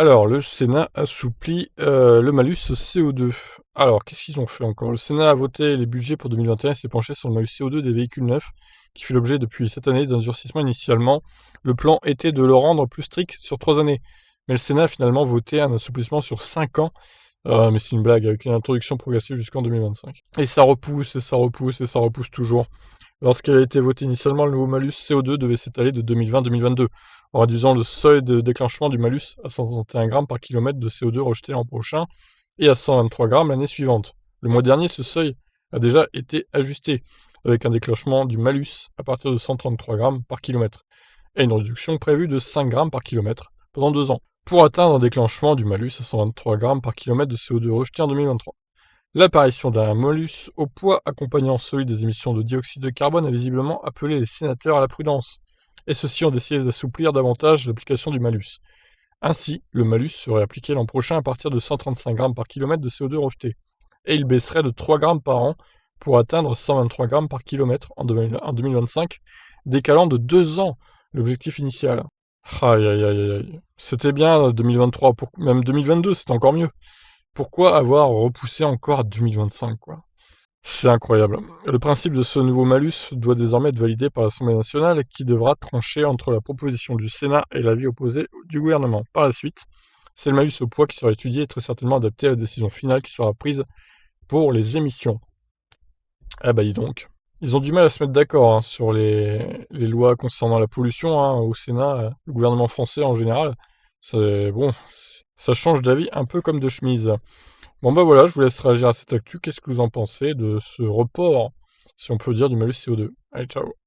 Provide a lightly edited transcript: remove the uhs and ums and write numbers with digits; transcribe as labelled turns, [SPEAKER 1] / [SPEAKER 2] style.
[SPEAKER 1] Alors, le Sénat assouplit le malus CO2. Alors, qu'est-ce qu'ils ont fait encore? Le Sénat a voté les budgets pour 2021 et s'est penché sur le malus CO2 des véhicules neufs, qui fait l'objet depuis cette année d'un durcissement initialement. Le plan était de le rendre plus strict sur 3 années. Mais le Sénat a finalement voté un assouplissement sur 5 ans. Mais c'est une blague, avec une introduction progressive jusqu'en 2025. Et ça repousse, et ça repousse, et ça repousse toujours. Lorsqu'elle a été votée initialement, le nouveau malus CO2 devait s'étaler de 2020-2022, en réduisant le seuil de déclenchement du malus à 131 grammes par kilomètre de CO2 rejeté l'an prochain et à 123 grammes l'année suivante. Le mois dernier, ce seuil a déjà été ajusté, avec un déclenchement du malus à partir de 133 grammes par kilomètre, et une réduction prévue de 5 grammes par kilomètre pendant 2 ans, pour atteindre un déclenchement du malus à 123 grammes par kilomètre de CO2 rejeté en 2023. L'apparition d'un mollusque au poids accompagnant celui des émissions de dioxyde de carbone a visiblement appelé les sénateurs à la prudence, et ceux-ci ont décidé d'assouplir davantage l'application du malus. Ainsi, le malus serait appliqué l'an prochain à partir de 135 grammes par kilomètre de CO2 rejeté, et il baisserait de 3 grammes par an pour atteindre 123 grammes par kilomètre en 2025, décalant de 2 ans l'objectif initial. Aïe aïe aïe aïe. C'était bien 2023, même 2022 c'était encore mieux. Pourquoi avoir repoussé encore à 2025, quoi? C'est incroyable. Le principe de ce nouveau malus doit désormais être validé par l'Assemblée nationale qui devra trancher entre la proposition du Sénat et l'avis opposé du gouvernement. Par la suite, c'est le malus au poids qui sera étudié et très certainement adapté à la décision finale qui sera prise pour les émissions. Ah bah dis donc. Ils ont du mal à se mettre d'accord hein, sur les lois concernant la pollution hein, au Sénat, le gouvernement français en général. C'est bon, ça change d'avis un peu comme de chemise. Bon bah voilà, je vous laisse réagir à cette actu. Qu'est-ce que vous en pensez de ce report, si on peut dire, du malus CO2? Allez, ciao.